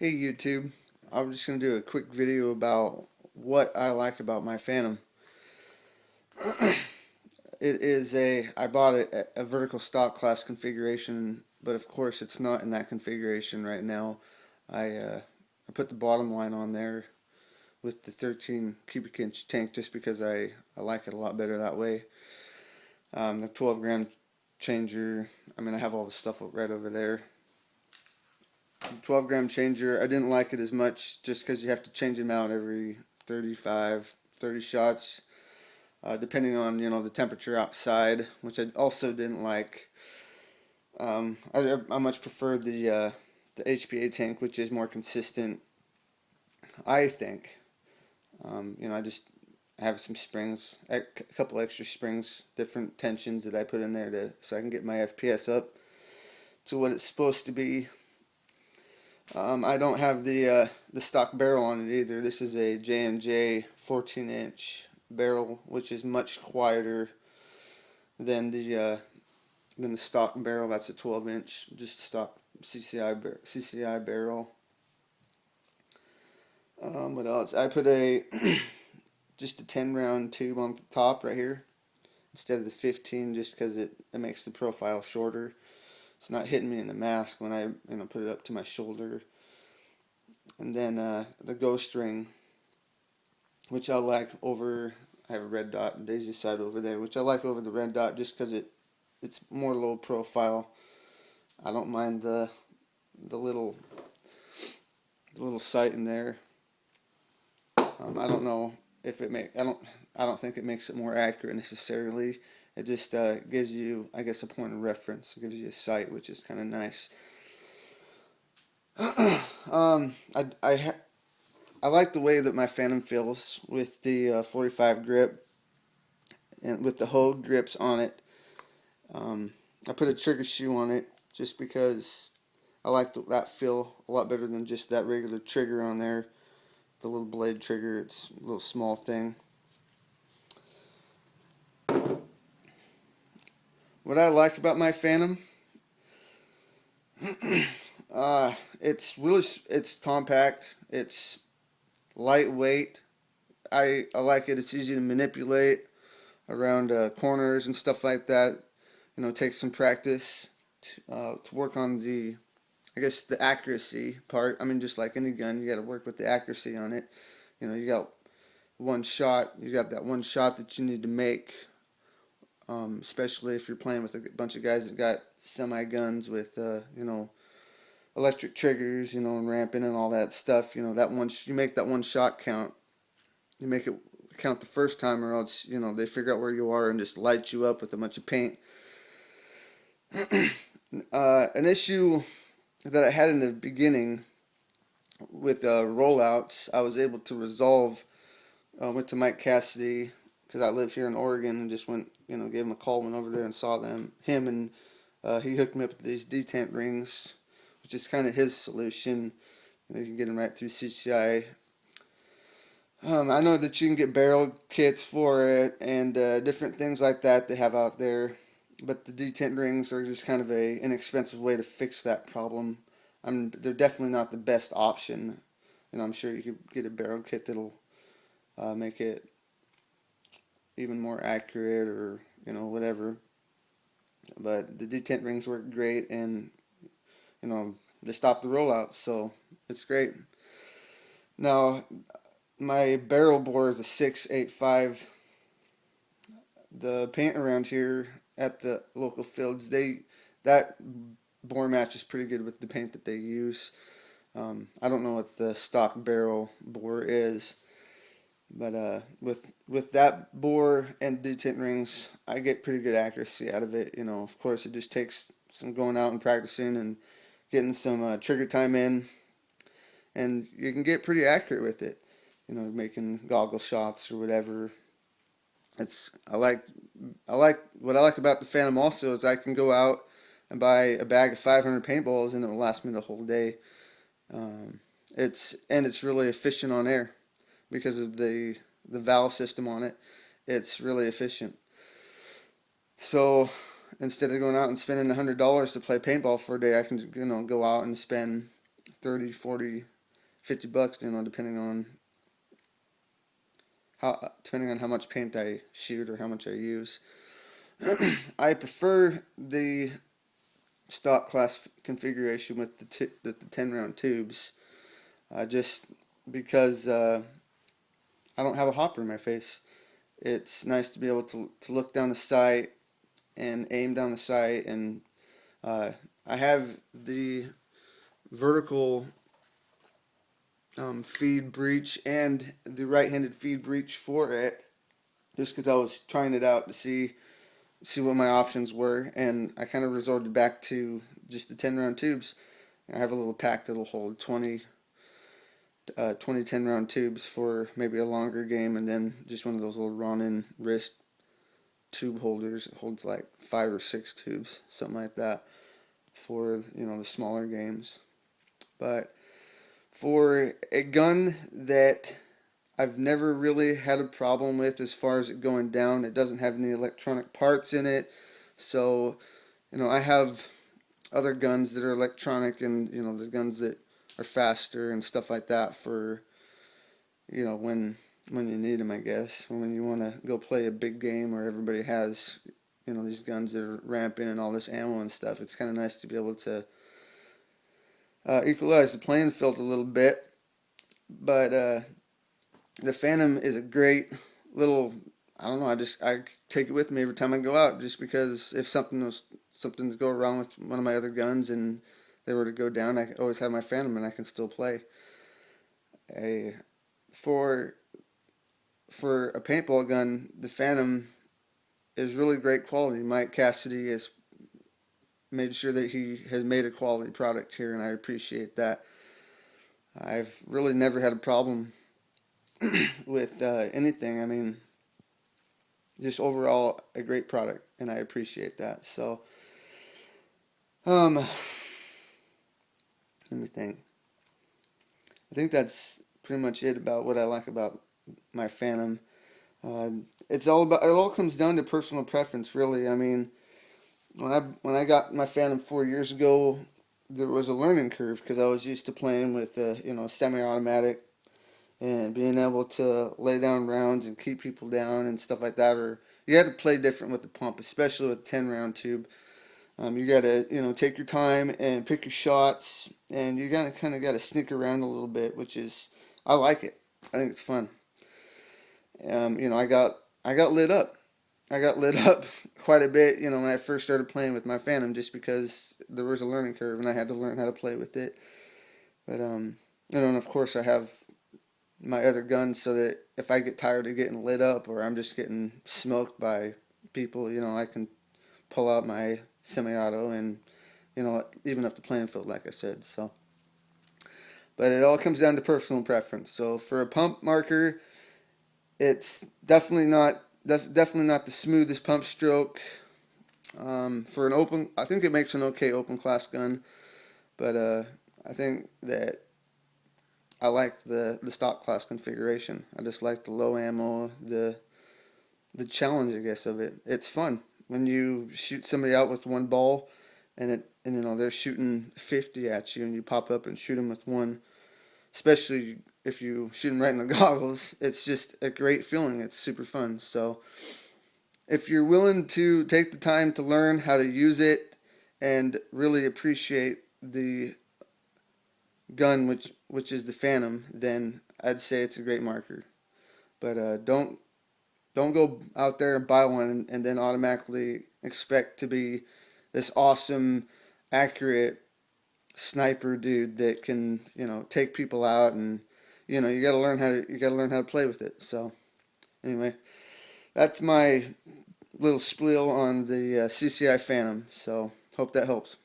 Hey YouTube, I'm just going to do a quick video about what I like about my Phantom. I bought a vertical stock class configuration, but of course it's not in that configuration right now. I put the bottom line on there with the 13 cubic inch tank just because I like it a lot better that way. The 12 gram changer, I have all the stuff right over there. 12 gram changer, I didn't like it as much just because you have to change them out every 30 shots, depending on the temperature outside, which I also didn't like. I much prefer the HPA tank, which is more consistent, I think. I just have some springs, a couple extra springs, different tensions that I put in there so I can get my FPS up to what it's supposed to be. I don't have the stock barrel on it either. This is a J&J 14-inch barrel, which is much quieter than the stock barrel. That's a 12-inch, just stock CCI barrel. What else? I put just a 10-round tube on the top right here instead of the 15, just because it makes the profile shorter. It's not hitting me in the mask when I put it up to my shoulder. And then the ghost ring, which I like over. I have a red dot and daisy side over there, which I like over the red dot just because it's more low profile. I don't mind the little sight in there. I don't know if I don't think it makes it more accurate necessarily. It just gives you, I guess, a point of reference. It gives you a sight, which is kind of nice. um, I like the way that my Phantom feels with the 45 grip and with the Hogue grips on it. I put a trigger shoe on it just because I like that feel a lot better than just that regular trigger on there. The little blade trigger, it's a little small thing. What I like about my Phantom, it's compact, it's lightweight. I like it. It's easy to manipulate around corners and stuff like that. It takes some practice to work on I guess, the accuracy part. Just like any gun, you got to work with the accuracy on it. You got one shot. You got that one shot that you need to make. Especially if you're playing with a bunch of guys that got semi guns with electric triggers, and ramping and all that stuff. That one you make that one shot count. You make it count the first time, or else they figure out where you are and just light you up with a bunch of paint. An issue that I had in the beginning with rollouts, I was able to resolve. Went to Mike Cassidy because I live here in Oregon, and just went, gave him a call, went over there and saw him, and he hooked me up with these detent rings, which is kind of his solution. You can get them right through CCI. I know that you can get barrel kits for it and different things like that they have out there, but the detent rings are just kind of a inexpensive way to fix that problem. They're definitely not the best option. I'm sure you could get a barrel kit that'll make it even more accurate, or whatever. But the detent rings work great, and they stop the rollouts, so it's great. Now, my barrel bore is a 685. The paint around here at the local fields, that bore matches pretty good with the paint that they use. I don't know what the stock barrel bore is, but with that bore and detent rings, I get pretty good accuracy out of it. Of course, it just takes some going out and practicing and getting some trigger time in, and you can get pretty accurate with it. Making goggle shots or whatever. I like what I like about the Phantom also is I can go out and buy a bag of 500 paintballs and it'll last me the whole day. It's really efficient on air because of the valve system on it. It's really efficient. So instead of going out and spending $100 to play paintball for a day, I can go out and spend 30, 40, $50, depending on how much paint I shoot or how much I use. I prefer the stock class configuration with the 10 round tubes, just because I don't have a hopper in my face. It's nice to be able to look down the sight and aim down the sight, and uh, I have the vertical feed breech and the right-handed feed breech for it, just because I was trying it out to see what my options were, and I kind of resorted back to just the 10 round tubes. I have a little pack that'll hold 20 10 round tubes for maybe a longer game, and then just one of those little Ronin wrist tube holders. It holds like 5 or 6 tubes, something like that, for the smaller games. But for a gun that I've never really had a problem with as far as it going down, it doesn't have any electronic parts in it. So I have other guns that are electronic, and the guns that are faster and stuff like that for when you need them, I guess, when you want to go play a big game where everybody has these guns that are ramping and all this ammo and stuff. It's kind of nice to be able to equalize the playing field a little bit. But the Phantom is a great little, I don't know, I take it with me every time I go out, just because if something to go wrong with one of my other guns and they were to go down, I always have my Phantom and I can still play. For a paintball gun, the Phantom is really great quality. Mike Cassidy has made sure that he has made a quality product here, and I appreciate that. I've really never had a problem with anything. I mean, just overall a great product, and I appreciate that. So, let me think. I think that's pretty much it about what I like about my Phantom. It all comes down to personal preference, really. I mean, when I got my Phantom 4 years ago, there was a learning curve because I was used to playing with a semi-automatic and being able to lay down rounds and keep people down and stuff like that. Or you had to play different with the pump, especially with 10 round tube. You got to take your time and pick your shots, and you kind of got to sneak around a little bit, which is, I like it. I think it's fun. I got lit up. I got lit up quite a bit, when I first started playing with my Phantom, just because there was a learning curve and I had to learn how to play with it. But and of course I have my other guns, so that if I get tired of getting lit up or I'm just getting smoked by people, I can pull out my semi-auto and even up the playing field, like I said. So, but it all comes down to personal preference. So for a pump marker, it's definitely not the smoothest pump stroke. For an open, I think it makes an okay open class gun, but I think that I like the stock class configuration. I just like the low ammo, the challenge, I guess, of it. It's fun when you shoot somebody out with one ball, and they're shooting 50 at you, and you pop up and shoot them with one. Especially if you shoot them right in the goggles, it's just a great feeling. It's super fun. So if you're willing to take the time to learn how to use it and really appreciate the gun, which is the Phantom, then I'd say it's a great marker. But don't go out there and buy one and then automatically expect to be this awesome, accurate sniper dude that can take people out, and you got to learn how to play with it. So anyway, that's my little spiel on the CCI Phantom. So hope that helps.